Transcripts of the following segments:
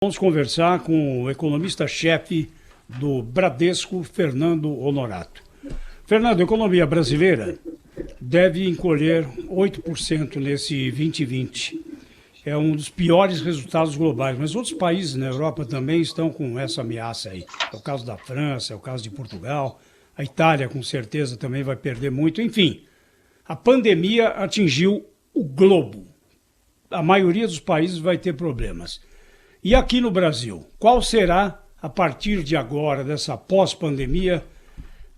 Vamos conversar com o economista-chefe do Bradesco, Fernando Honorato. Fernando, a economia brasileira deve encolher 8% nesse 2020. É um dos piores resultados globais, mas outros países na Europa também estão com essa ameaça aí. É o caso da França, é o caso de Portugal, a Itália com certeza também vai perder muito. Enfim, a pandemia atingiu o globo. A maioria dos países vai ter problemas. E aqui no Brasil, qual será, a partir de agora, dessa pós-pandemia,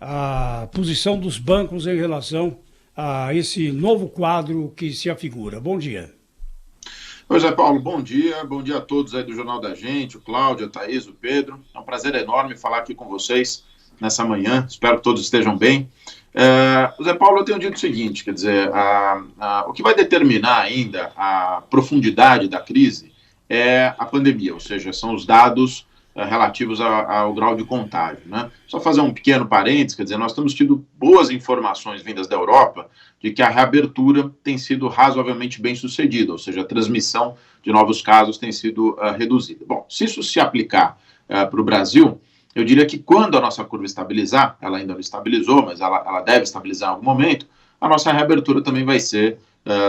a posição dos bancos em relação a esse novo quadro que se afigura? Bom dia. Oi, Zé Paulo, bom dia a todos aí do Jornal da Gente, o Cláudio, a Thaís, o Pedro. É um prazer enorme falar aqui com vocês nessa manhã, espero que todos estejam bem. Zé Paulo, eu tenho dito o seguinte, quer dizer, o que vai determinar ainda a profundidade da crise é a pandemia, ou seja, são os dados relativos ao grau de contágio, né? Só fazer um pequeno parênteses, quer dizer, nós temos tido boas informações vindas da Europa de que a reabertura tem sido razoavelmente bem sucedida, ou seja, a transmissão de novos casos tem sido reduzida. Bom, se isso se aplicar para o Brasil, eu diria que quando a nossa curva estabilizar, ela ainda não estabilizou, mas ela deve estabilizar em algum momento, a nossa reabertura também vai ser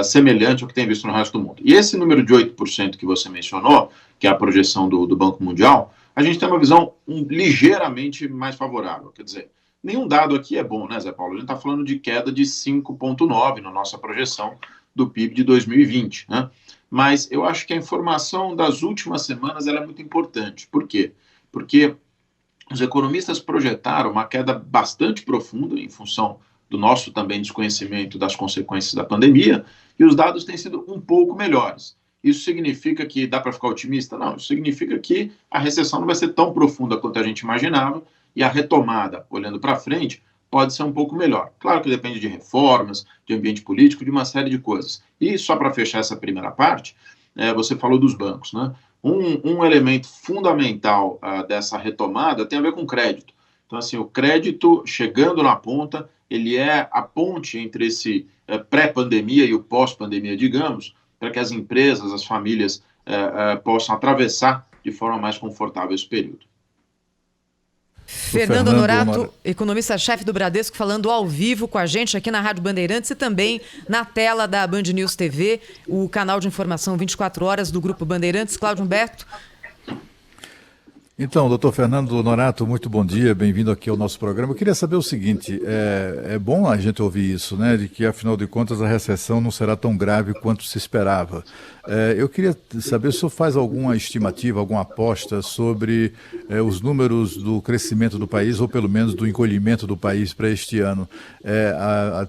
semelhante ao que tem visto no resto do mundo. E esse número de 8% que você mencionou, que é a projeção do Banco Mundial, a gente tem uma visão ligeiramente mais favorável. Quer dizer, nenhum dado aqui é bom, né, Zé Paulo? A gente está falando de queda de 5,9% na nossa projeção do PIB de 2020, né? Mas eu acho que a informação das últimas semanas ela é muito importante. Por quê? Porque os economistas projetaram uma queda bastante profunda em função do nosso também desconhecimento das consequências da pandemia, e os dados têm sido um pouco melhores. Isso significa que dá para ficar otimista? Não, isso significa que a recessão não vai ser tão profunda quanto a gente imaginava, e a retomada, olhando para frente, pode ser um pouco melhor. Claro que depende de reformas, de ambiente político, de uma série de coisas. E só para fechar essa primeira parte, você falou dos bancos, né? Um elemento fundamental dessa retomada tem a ver com crédito. Então, assim, o crédito chegando na ponta, ele é a ponte entre esse pré-pandemia e o pós-pandemia, digamos, para que as empresas, as famílias possam atravessar de forma mais confortável esse período. Fernando Honorato, economista-chefe do Bradesco, falando ao vivo com a gente aqui na Rádio Bandeirantes e também na tela da Band News TV, o canal de informação 24 horas do Grupo Bandeirantes. Cláudio Humberto. Então, doutor Fernando Honorato, muito bom dia, bem-vindo aqui ao nosso programa. Eu queria saber o seguinte, é bom a gente ouvir isso, né, de que, afinal de contas, a recessão não será tão grave quanto se esperava. Eu queria saber se o senhor faz alguma estimativa, alguma aposta sobre os números do crescimento do país, ou pelo menos do encolhimento do país para este ano.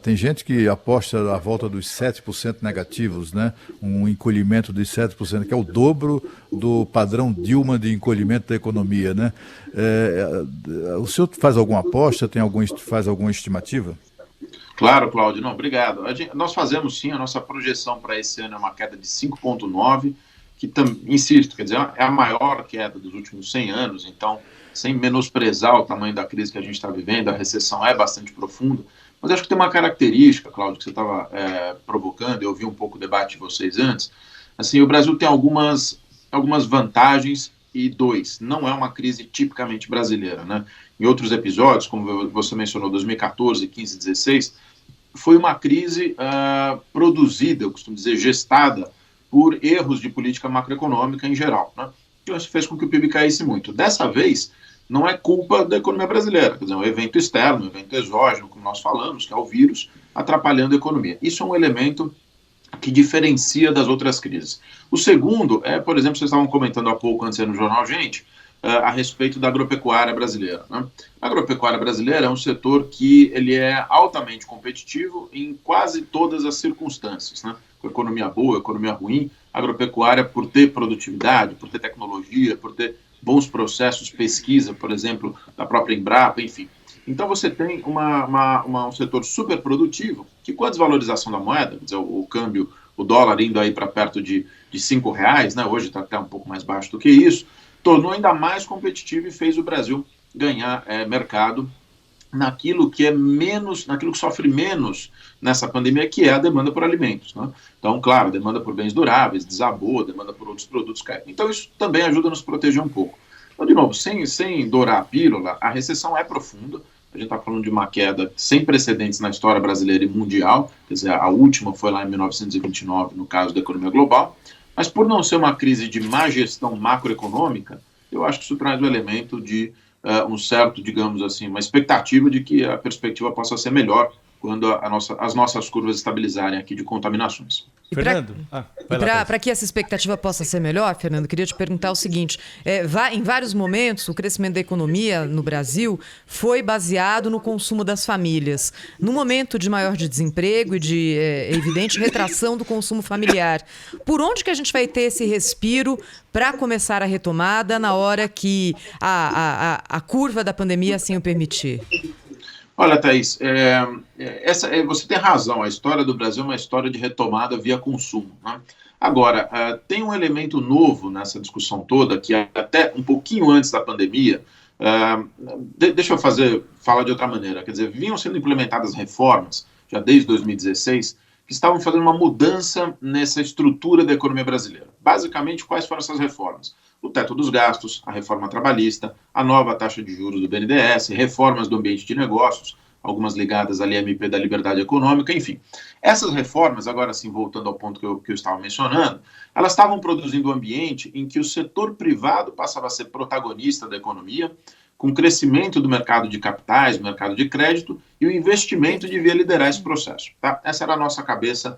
Tem gente que aposta à volta dos 7% negativos, né, um encolhimento de 7%, que é o dobro do padrão Dilma de encolhimento da economia, né? O senhor faz alguma aposta, faz alguma estimativa? Claro, Cláudio, não, obrigado. Nós fazemos sim, a nossa projeção para esse ano é uma queda de 5,9%, que, insisto, quer dizer, é a maior queda dos últimos 100 anos, então, sem menosprezar o tamanho da crise que a gente está vivendo, a recessão é bastante profunda, mas acho que tem uma característica, Cláudio, que você estava provocando, eu ouvi um pouco o debate de vocês antes, assim, o Brasil tem algumas vantagens e não é uma crise tipicamente brasileira, né? Em outros episódios, como você mencionou, 2014, 15, 16, foi uma crise produzida, eu costumo dizer, gestada por erros de política macroeconômica em geral, né? Isso fez com que o PIB caísse muito. Dessa vez, não é culpa da economia brasileira, quer dizer, é um evento externo, um evento exógeno, como nós falamos, que é o vírus, atrapalhando a economia. Isso é um elemento que diferencia das outras crises. O segundo por exemplo, vocês estavam comentando há pouco antes no Jornal Gente, a respeito da agropecuária brasileira, né? A agropecuária brasileira é um setor que ele é altamente competitivo em quase todas as circunstâncias, né? Com economia boa, economia ruim, a agropecuária, por ter produtividade, por ter tecnologia, por ter bons processos, pesquisa, por exemplo, da própria Embrapa, enfim. Então você tem um setor super produtivo que, com a desvalorização da moeda, quer dizer, o câmbio, o dólar indo aí para perto de R$5, né? Hoje está até um pouco mais baixo do que isso, tornou ainda mais competitivo e fez o Brasil ganhar mercado naquilo que é menos, naquilo que sofre menos nessa pandemia, que é a demanda por alimentos, né? Então, claro, a demanda por bens duráveis desabou, a demanda por outros produtos caiu. Então, isso também ajuda a nos proteger um pouco. Então, de novo, sem dourar a pílula, a recessão é profunda. A gente está falando de uma queda sem precedentes na história brasileira e mundial, quer dizer, a última foi lá em 1929, no caso da economia global, mas por não ser uma crise de má gestão macroeconômica, eu acho que isso traz o elemento de um certo, digamos assim, uma expectativa de que a perspectiva possa ser melhor quando as nossas curvas estabilizarem aqui de contaminações. Fernando, para que essa expectativa possa ser melhor, Fernando, queria te perguntar o seguinte, em vários momentos o crescimento da economia no Brasil foi baseado no consumo das famílias. No momento de maior desemprego e de evidente retração do consumo familiar, por onde que a gente vai ter esse respiro para começar a retomada na hora que a curva da pandemia assim o permitir? Olha, Thaís, você tem razão, a história do Brasil é uma história de retomada via consumo, né? Agora, tem um elemento novo nessa discussão toda, que até um pouquinho antes da pandemia, deixa eu falar de outra maneira, quer dizer, vinham sendo implementadas reformas, já desde 2016, que estavam fazendo uma mudança nessa estrutura da economia brasileira. Basicamente, quais foram essas reformas? O teto dos gastos, a reforma trabalhista, a nova taxa de juros do BNDES, reformas do ambiente de negócios, algumas ligadas à LMP da liberdade econômica, enfim. Essas reformas, agora sim, voltando ao ponto que eu estava mencionando, elas estavam produzindo um ambiente em que o setor privado passava a ser protagonista da economia, com o crescimento do mercado de capitais, do mercado de crédito, e o investimento devia liderar esse processo. Tá? Essa era a nossa cabeça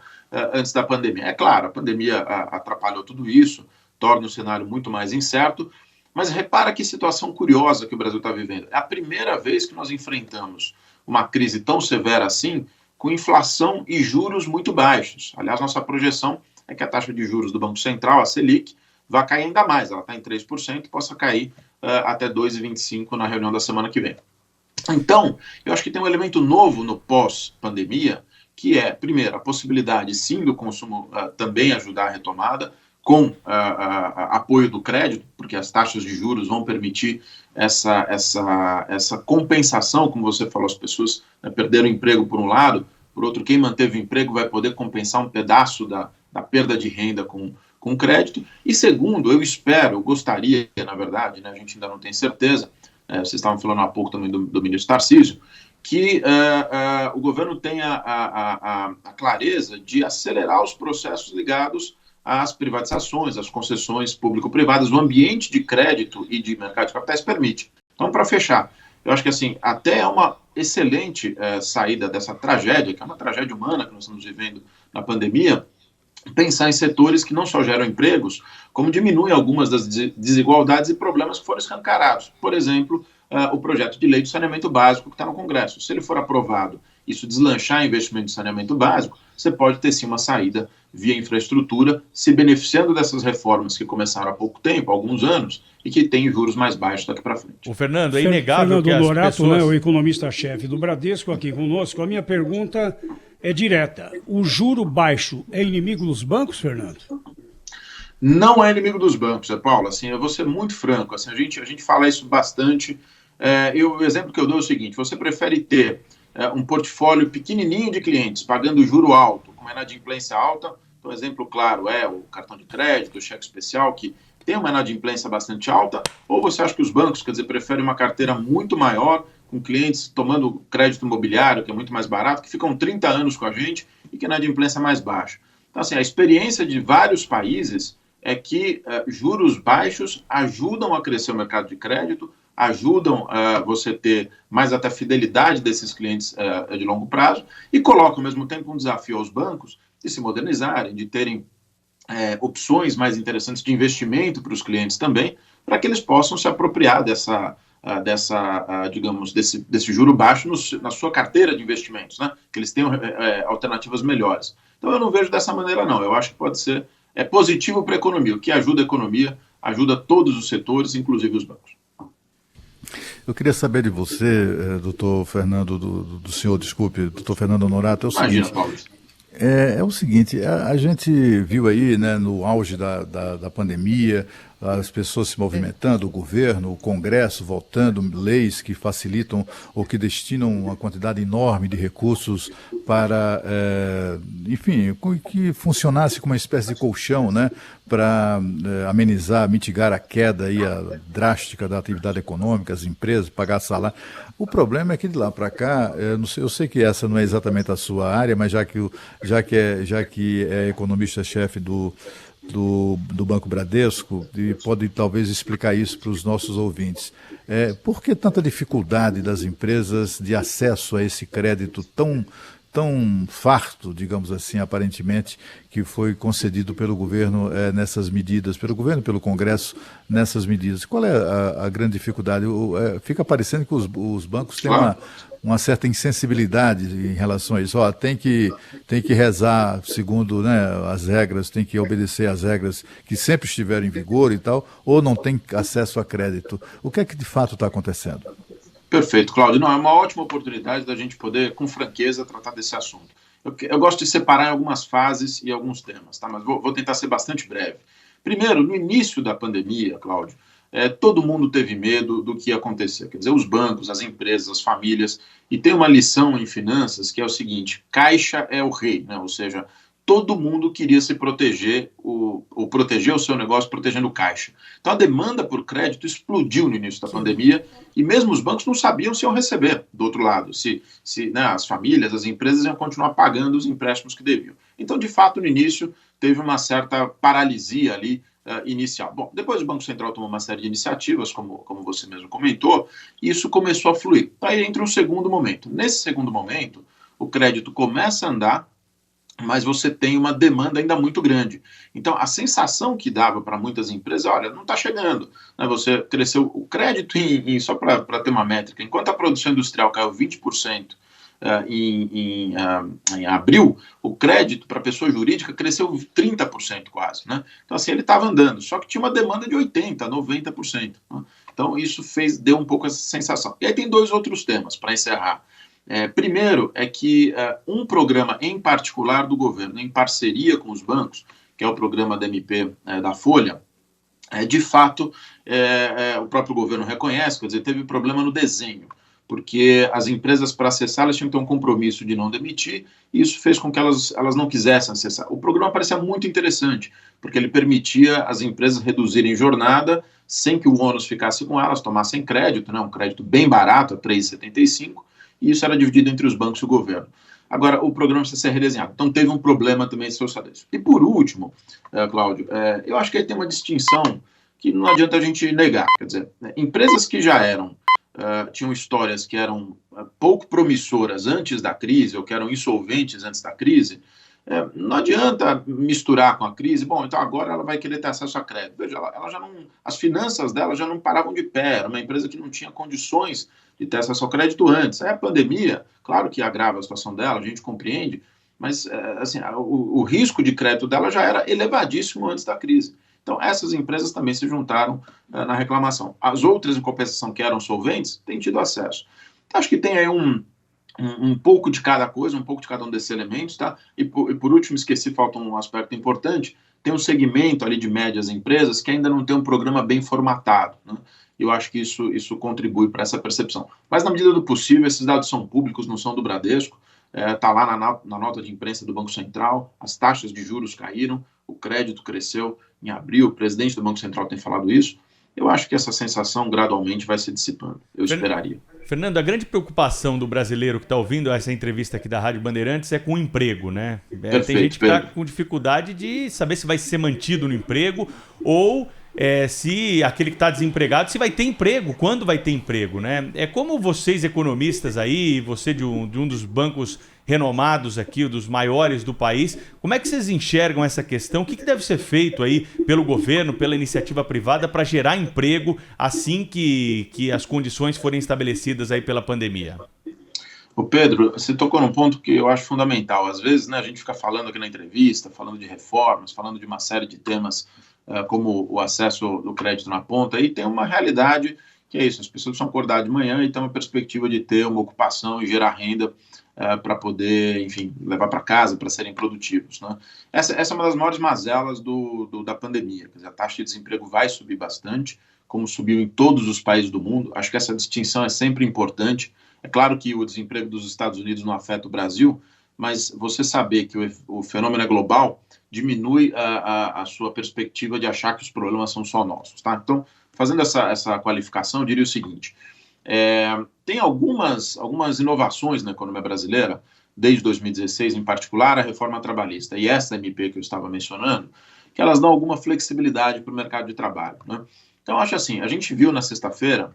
antes da pandemia. É claro, a pandemia atrapalhou tudo isso, torna o cenário muito mais incerto, mas repara que situação curiosa que o Brasil está vivendo. É a primeira vez que nós enfrentamos uma crise tão severa assim, com inflação e juros muito baixos. Aliás, nossa projeção é que a taxa de juros do Banco Central, a Selic, vai cair ainda mais. Ela está em 3% e possa cair até 2,25% na reunião da semana que vem. Então, eu acho que tem um elemento novo no pós-pandemia, que é, primeiro, a possibilidade, sim, do consumo também ajudar a retomada, com apoio do crédito, porque as taxas de juros vão permitir essa compensação, como você falou, as pessoas perderam o emprego por um lado, por outro, quem manteve o emprego vai poder compensar um pedaço da perda de renda com crédito. E segundo, eu gostaria, na verdade, né, a gente ainda não tem certeza, vocês estavam falando há pouco também do ministro Tarcísio, que o governo tenha a clareza de acelerar os processos ligados às privatizações, às concessões público-privadas, o ambiente de crédito e de mercado de capitais permite. Então, para fechar, eu acho que assim, até é uma excelente saída dessa tragédia, que é uma tragédia humana que nós estamos vivendo na pandemia, pensar em setores que não só geram empregos, como diminuem algumas das desigualdades e problemas que foram escancarados. Por exemplo, o projeto de lei de saneamento básico que está no Congresso. Se ele for aprovado, isso deslanchar investimento de saneamento básico, você pode ter sim uma saída via infraestrutura, se beneficiando dessas reformas que começaram há pouco tempo, há alguns anos, e que têm juros mais baixos daqui para frente. O Fernando, é inegável que as Norato, pessoas... né, o economista-chefe do Bradesco, aqui conosco. A minha pergunta é direta. O juro baixo é inimigo dos bancos, Fernando? Não é inimigo dos bancos, Paulo. Assim, eu vou ser muito franco. Assim, a gente fala isso bastante. O exemplo que eu dou é o seguinte: você prefere ter um portfólio pequenininho de clientes pagando juro alto, com uma inadimplência alta? Então, exemplo claro é o cartão de crédito, o cheque especial, que tem uma inadimplência bastante alta, ou você acha que os bancos, quer dizer, preferem uma carteira muito maior, com clientes tomando crédito imobiliário, que é muito mais barato, que ficam 30 anos com a gente e que a inadimplência é mais baixa? Então, assim, a experiência de vários países é que juros baixos ajudam a crescer o mercado de crédito, ajudam você ter mais até fidelidade desses clientes de longo prazo e colocam, ao mesmo tempo, um desafio aos bancos de se modernizarem, de terem opções mais interessantes de investimento para os clientes também, para que eles possam se apropriar digamos, desse juro baixo na sua carteira de investimentos, né? Que eles tenham alternativas melhores. Então eu não vejo dessa maneira não, eu acho que pode ser positivo para a economia, o que ajuda a economia, ajuda todos os setores, inclusive os bancos. Eu queria saber de você, doutor Fernando, do senhor, desculpe, doutor Fernando Honorato, é o seguinte... Paulo. É o seguinte, a gente viu aí, né, no auge da pandemia, as pessoas se movimentando, o governo, o Congresso votando leis que facilitam ou que destinam uma quantidade enorme de recursos para, enfim, que funcionasse como uma espécie de colchão, né, para amenizar, mitigar a queda aí, a drástica da atividade econômica, as empresas, pagar salário. O problema é que de lá para cá, eu sei que essa não é exatamente a sua área, mas já que é economista-chefe do Banco Bradesco, e pode talvez explicar isso para os nossos ouvintes. Por que tanta dificuldade das empresas de acesso a esse crédito tão farto, digamos assim, aparentemente, que foi concedido pelo governo nessas medidas, pelo governo e pelo Congresso nessas medidas? Qual é a grande dificuldade? Fica parecendo que os bancos têm uma certa insensibilidade em relação a isso. Tem que rezar segundo, né, as regras, tem que obedecer às regras que sempre estiveram em vigor e tal, ou não tem acesso a crédito. O que é que de fato está acontecendo? Perfeito, Cláudio. Não, é uma ótima oportunidade da gente poder, com franqueza, tratar desse assunto. Eu gosto de separar em algumas fases e alguns temas, tá? Mas vou tentar ser bastante breve. Primeiro, no início da pandemia, Cláudio, todo mundo teve medo do que ia acontecer. Quer dizer, os bancos, as empresas, as famílias. E tem uma lição em finanças que é o seguinte: caixa é o rei, né? Ou seja, todo mundo queria se proteger, ou proteger o seu negócio protegendo o caixa. Então a demanda por crédito explodiu no início da pandemia e mesmo os bancos não sabiam se iam receber do outro lado, se né, as famílias, as empresas iam continuar pagando os empréstimos que deviam. Então, de fato, no início teve uma certa paralisia ali inicial. Bom, depois o Banco Central tomou uma série de iniciativas, como você mesmo comentou, e isso começou a fluir. Aí entra um segundo momento. Nesse segundo momento, o crédito começa a andar, mas você tem uma demanda ainda muito grande. Então, a sensação que dava para muitas empresas, olha, não está chegando. Né? Você cresceu o crédito, só para ter uma métrica, enquanto a produção industrial caiu 20% em abril, o crédito para pessoa jurídica cresceu 30% quase. Né? Então, assim, ele estava andando, só que tinha uma demanda de 80%, 90%. Né? Então, isso deu um pouco essa sensação. E aí tem dois outros temas, para encerrar. Primeiro é que um programa em particular do governo, em parceria com os bancos, que é o programa DMP da Folha, de fato, o próprio governo reconhece, quer dizer, teve problema no desenho, porque as empresas, para acessar, elas tinham que ter um compromisso de não demitir, e isso fez com que elas não quisessem acessar. O programa parecia muito interessante, porque ele permitia as empresas reduzirem jornada sem que o ônus ficasse com elas, tomassem crédito, né, um crédito bem barato, a 3,75%, e isso era dividido entre os bancos e o governo. Agora, o programa precisa ser redesenhado. Então, teve um problema também de sociedade. E, por último, Cláudio, eu acho que aí tem uma distinção que não adianta a gente negar. Quer dizer, empresas que já tinham histórias que eram pouco promissoras antes da crise, ou que eram insolventes antes da crise, não adianta misturar com a crise. Bom, então agora ela vai querer ter acesso a crédito. Veja, ela já não, as finanças dela já não paravam de pé. Era uma empresa que não tinha condições de ter acesso ao crédito antes. A pandemia, claro que agrava a situação dela, a gente compreende, mas assim, o risco de crédito dela já era elevadíssimo antes da crise. Então, essas empresas também se juntaram na reclamação. As outras, em compensação, que eram solventes, têm tido acesso. Então, acho que tem aí um pouco de cada coisa, um pouco de cada um desses elementos, tá? E por último, esqueci, falta um aspecto importante, tem um segmento ali de médias empresas que ainda não tem um programa bem formatado, né? Eu acho que isso contribui para essa percepção. Mas, na medida do possível, esses dados são públicos, não são do Bradesco, está lá na nota de imprensa do Banco Central, as taxas de juros caíram, o crédito cresceu em abril, o presidente do Banco Central tem falado isso. Eu acho que essa sensação gradualmente vai se dissipando, eu esperaria. Fernando, a grande preocupação do brasileiro que está ouvindo essa entrevista aqui da Rádio Bandeirantes é com o emprego, né? Tem gente que está com dificuldade de saber se vai ser mantido no emprego ou se aquele que está desempregado, se vai ter emprego, quando vai ter emprego, né? Como vocês economistas aí, você de um dos bancos renomados aqui, dos maiores do país, como é que vocês enxergam essa questão? O que deve ser feito aí pelo governo, pela iniciativa privada para gerar emprego assim que as condições forem estabelecidas aí pela pandemia? Ô Pedro, você tocou num ponto que eu acho fundamental. Às vezes, né, a gente fica falando aqui na entrevista, falando de reformas, falando de uma série de temas como o acesso do crédito na ponta, e tem uma realidade que é isso, as pessoas precisam acordar de manhã e ter uma perspectiva de ter uma ocupação e gerar renda para poder, enfim, levar para casa, para serem produtivos, né? Essa é uma das maiores mazelas da pandemia. Quer dizer, a taxa de desemprego vai subir bastante, como subiu em todos os países do mundo. Acho que essa distinção é sempre importante. É claro que o desemprego dos Estados Unidos não afeta o Brasil, mas você saber que o fenômeno é global diminui a sua perspectiva de achar que os problemas são só nossos, tá? Então, fazendo essa qualificação, eu diria o seguinte: tem algumas inovações na economia brasileira, desde 2016, em particular a reforma trabalhista e essa MP que eu estava mencionando, que elas dão alguma flexibilidade para o mercado de trabalho, né? Então, acho assim, a gente viu na sexta-feira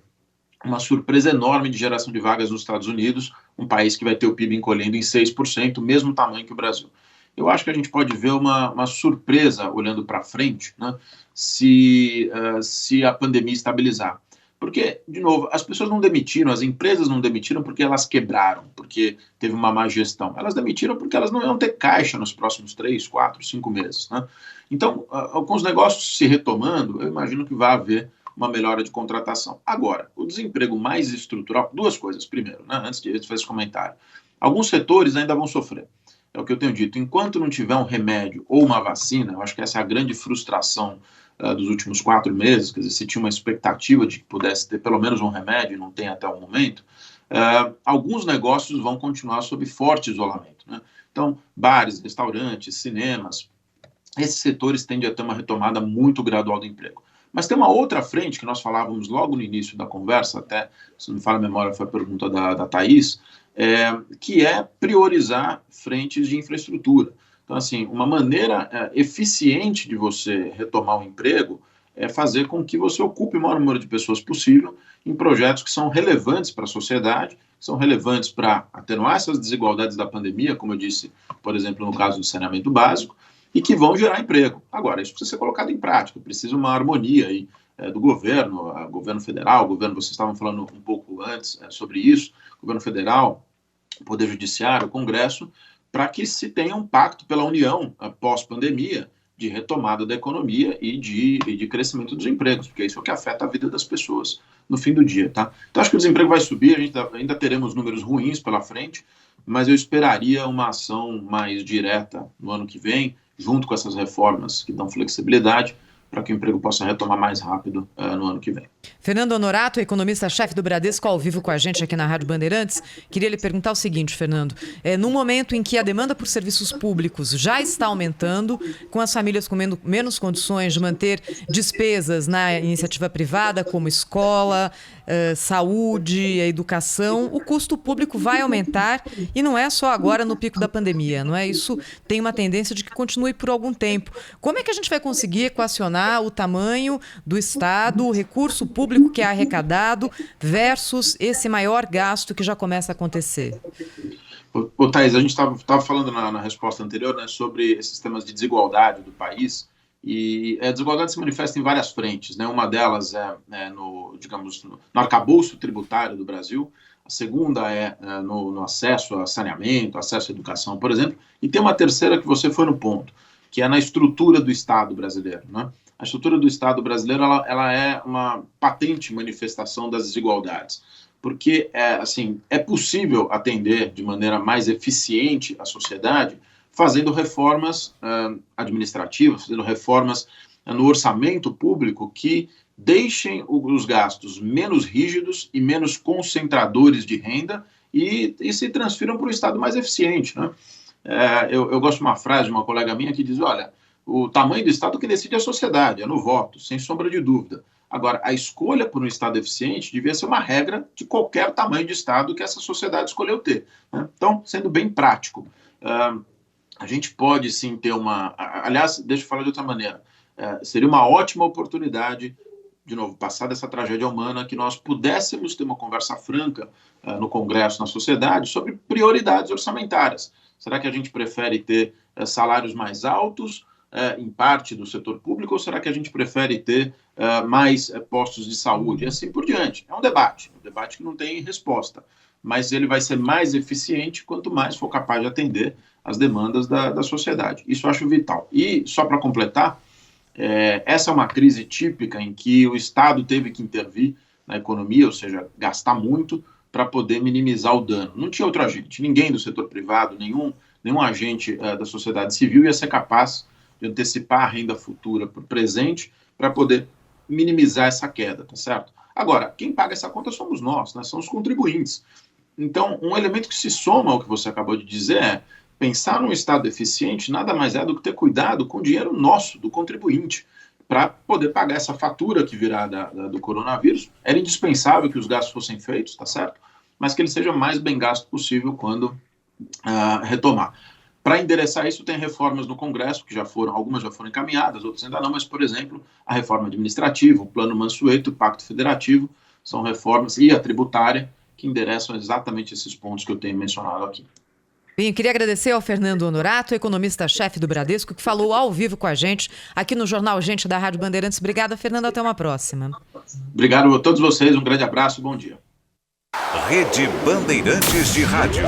uma surpresa enorme de geração de vagas nos Estados Unidos, um país que vai ter o PIB encolhendo em 6%, mesmo tamanho que o Brasil. Eu acho que a gente pode ver uma surpresa olhando para frente, né, se a pandemia estabilizar. Porque, de novo, as pessoas não demitiram, as empresas não demitiram porque elas quebraram, porque teve uma má gestão. Elas demitiram porque elas não iam ter caixa nos próximos 3, 4, 5 meses, né? Então, com os negócios se retomando, eu imagino que vai haver uma melhora de contratação. Agora, o desemprego mais estrutural, duas coisas. Primeiro, né, antes de fazer esse comentário, alguns setores ainda vão sofrer. É o que eu tenho dito. Enquanto não tiver um remédio ou uma vacina, eu acho que essa é a grande frustração dos últimos 4 meses, quer dizer, se tinha uma expectativa de que pudesse ter pelo menos um remédio, e não tem até o momento, alguns negócios vão continuar sob forte isolamento, né? Então, bares, restaurantes, cinemas, esses setores tendem a ter uma retomada muito gradual do emprego. Mas tem uma outra frente que nós falávamos logo no início da conversa, até, se não me falha a memória, foi a pergunta da Thaís, que é priorizar frentes de infraestrutura. Então, assim, uma maneira eficiente de você retomar o emprego é fazer com que você ocupe o maior número de pessoas possível em projetos que são relevantes para a sociedade, que são relevantes para atenuar essas desigualdades da pandemia, como eu disse, por exemplo, no caso do saneamento básico, e que vão gerar emprego. Agora, isso precisa ser colocado em prática, precisa uma harmonia aí, do governo, governo federal, vocês estavam falando um pouco antes sobre isso, governo federal, Poder Judiciário, Congresso, para que se tenha um pacto pela União pós-pandemia de retomada da economia e de crescimento dos empregos, porque isso é o que afeta a vida das pessoas no fim do dia, tá? Então, acho que o desemprego vai subir, a gente ainda teremos números ruins pela frente, mas eu esperaria uma ação mais direta no ano que vem, junto com essas reformas que dão flexibilidade, para que o emprego possa retomar mais rápido no ano que vem. Fernando Honorato, economista-chefe do Bradesco, ao vivo com a gente aqui na Rádio Bandeirantes. Queria lhe perguntar o seguinte, Fernando. No momento em que a demanda por serviços públicos já está aumentando, com as famílias com menos condições de manter despesas na iniciativa privada, como escola, saúde, educação, o custo público vai aumentar e não é só agora no pico da pandemia, não é? Isso tem uma tendência de que continue por algum tempo. Como é que a gente vai conseguir equacionar o tamanho do Estado, o recurso público que é arrecadado versus esse maior gasto que já começa a acontecer? Thaís, a gente estava falando na resposta anterior, né, sobre esses temas de desigualdade do país, e a desigualdade se manifesta em várias frentes, né? Uma delas no arcabouço tributário do Brasil, a segunda no acesso a saneamento, acesso à educação, por exemplo, e tem uma terceira que você foi no ponto, que é na estrutura do Estado brasileiro, né? A estrutura do Estado brasileiro ela é uma patente manifestação das desigualdades, porque é possível atender de maneira mais eficiente a sociedade fazendo reformas administrativas, fazendo reformas no orçamento público que deixem os gastos menos rígidos e menos concentradores de renda e se transfiram para um Estado mais eficiente, né? Eu gosto de uma frase de uma colega minha que diz, olha, o tamanho do Estado que decide a sociedade, é no voto, sem sombra de dúvida. Agora, a escolha por um Estado eficiente devia ser uma regra de qualquer tamanho de Estado que essa sociedade escolheu ter, né? Então, sendo bem prático, a gente pode sim ter aliás, deixa eu falar de outra maneira, seria uma ótima oportunidade, de novo, passada essa tragédia humana, que nós pudéssemos ter uma conversa franca no Congresso, na sociedade, sobre prioridades orçamentárias. Será que a gente prefere ter salários mais altos, em parte do setor público, ou será que a gente prefere ter mais postos de saúde? E assim por diante. É um debate que não tem resposta, mas ele vai ser mais eficiente quanto mais for capaz de atender as demandas da sociedade. Isso eu acho vital. E, só para completar, essa é uma crise típica em que o Estado teve que intervir na economia, ou seja, gastar muito para poder minimizar o dano. Não tinha outro agente, ninguém do setor privado, nenhum agente da sociedade civil ia ser capaz de antecipar a renda futura para o presente para poder minimizar essa queda, tá certo? Agora, quem paga essa conta somos nós, né? São os contribuintes. Então, um elemento que se soma ao que você acabou de dizer é pensar num Estado eficiente nada mais é do que ter cuidado com o dinheiro nosso, do contribuinte, para poder pagar essa fatura que virá do coronavírus. Era indispensável que os gastos fossem feitos, tá certo? Mas que ele seja o mais bem gasto possível quando retomar. Para endereçar isso, tem reformas no Congresso, que algumas já foram encaminhadas, outras ainda não, mas, por exemplo, a reforma administrativa, o Plano Mansueto, o Pacto Federativo, são reformas, e a tributária, que endereçam exatamente esses pontos que eu tenho mencionado aqui. Bem, eu queria agradecer ao Fernando Honorato, economista-chefe do Bradesco, que falou ao vivo com a gente aqui no Jornal Gente da Rádio Bandeirantes. Obrigada, Fernando. Até uma próxima. Obrigado a todos vocês. Um grande abraço. Bom dia. Rede Bandeirantes de Rádio.